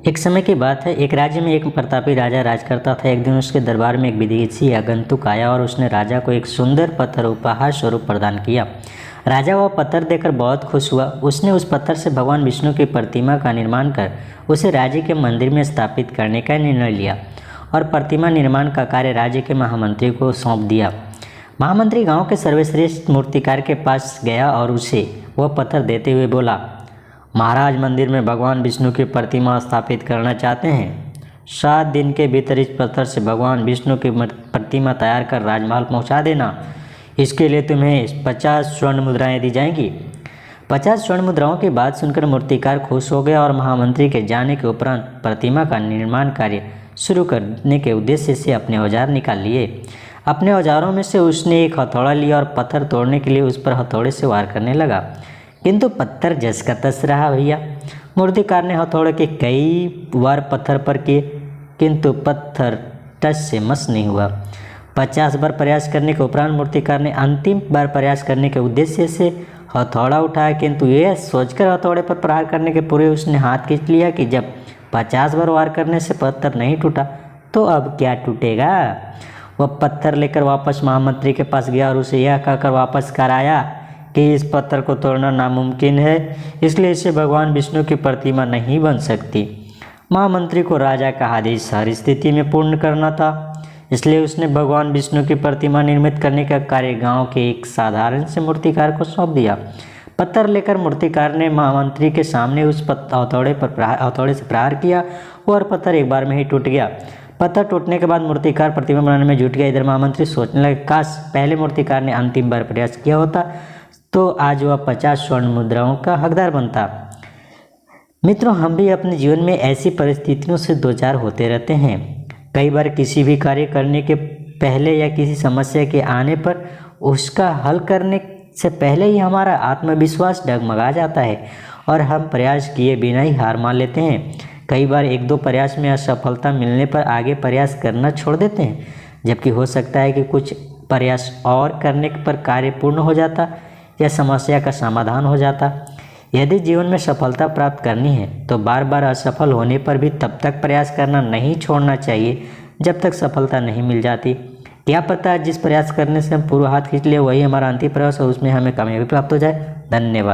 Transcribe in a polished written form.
एक समय की बात है, एक राज्य में एक प्रतापी राजा राज करता था। एक दिन उसके दरबार में एक विदेशी आगंतुक आया और उसने राजा को एक सुंदर पत्थर उपहार स्वरूप प्रदान किया। राजा वह पत्थर देखकर बहुत खुश हुआ। उसने उस पत्थर से भगवान विष्णु की प्रतिमा का निर्माण कर उसे राज्य के मंदिर में स्थापित करने का निर्णय लिया और प्रतिमा निर्माण का कार्य राज्य के महामंत्री को सौंप दिया। महामंत्री गांव के सर्वश्रेष्ठ मूर्तिकार के पास गया और उसे वह पत्थर देते हुए बोला, महाराज, मंदिर में भगवान विष्णु की प्रतिमा स्थापित करना चाहते हैं। 7 दिन के भीतर इस पत्थर से भगवान विष्णु की प्रतिमा तैयार कर राजमहल पहुंचा देना। इसके लिए तुम्हें 50 स्वर्ण मुद्राएं दी जाएंगी। 50 स्वर्ण मुद्राओं की बात सुनकर मूर्तिकार खुश हो गया और महामंत्री के जाने के उपरांत प्रतिमा का निर्माण कार्य शुरू करने के उद्देश्य से अपने औजार निकाल लिए। अपने औजारों में से उसने एक हथौड़ा लिया और पत्थर तोड़ने के लिए उस पर हथौड़े से वार करने लगा, किंतु पत्थर जस का तस रहा। भैया, मूर्तिकार ने हथौड़े के कई वार पत्थर पर किए, किंतु पत्थर टस से मस नहीं हुआ। 50 बार प्रयास करने के उपरांत मूर्तिकार ने अंतिम बार प्रयास करने के उद्देश्य से हथौड़ा उठाया, किंतु यह सोचकर हथौड़े पर प्रहार करने के पूर्व उसने हाथ खींच लिया कि जब 50 बार वार करने से पत्थर नहीं टूटा तो अब क्या टूटेगा। वह पत्थर लेकर वापस महामंत्री के पास गया और उसे यह कहकर वापस कर आया कि इस पत्थर को तोड़ना नामुमकिन है, इसलिए इससे भगवान विष्णु की प्रतिमा नहीं बन सकती। महामंत्री को राजा का आदेश हर स्थिति में पूर्ण करना था, इसलिए उसने भगवान विष्णु की प्रतिमा निर्मित करने का कार्य गांव के एक साधारण से मूर्तिकार को सौंप दिया। पत्थर लेकर मूर्तिकार ने महामंत्री के सामने उस हथौड़े से प्रहार किया और पत्थर एक बार में ही टूट गया। पत्थर टूटने के बाद मूर्तिकार प्रतिमा बनाने में जुट गया। इधर महामंत्री सोचने लगे, काश पहले मूर्तिकार ने अंतिम बार प्रयास किया होता तो आज वह 50 स्वर्ण मुद्राओं का हकदार बनता। मित्रों, हम भी अपने जीवन में ऐसी परिस्थितियों से दो चार होते रहते हैं। कई बार किसी भी कार्य करने के पहले या किसी समस्या के आने पर उसका हल करने से पहले ही हमारा आत्मविश्वास डगमगा जाता है और हम प्रयास किए बिना ही हार मान लेते हैं। कई बार 1-2 प्रयास में असफलता मिलने पर आगे प्रयास करना छोड़ देते हैं, जबकि हो सकता है कि कुछ प्रयास और करने पर कार्य पूर्ण हो जाता या समस्या का समाधान हो जाता। यदि जीवन में सफलता प्राप्त करनी है तो बार बार असफल होने पर भी तब तक प्रयास करना नहीं छोड़ना चाहिए जब तक सफलता नहीं मिल जाती। क्या पता जिस प्रयास करने से हम पूरा हाथ खींच लिए वही हमारा अंतिम प्रयास और उसमें हमें कामयाबी प्राप्त हो जाए। धन्यवाद।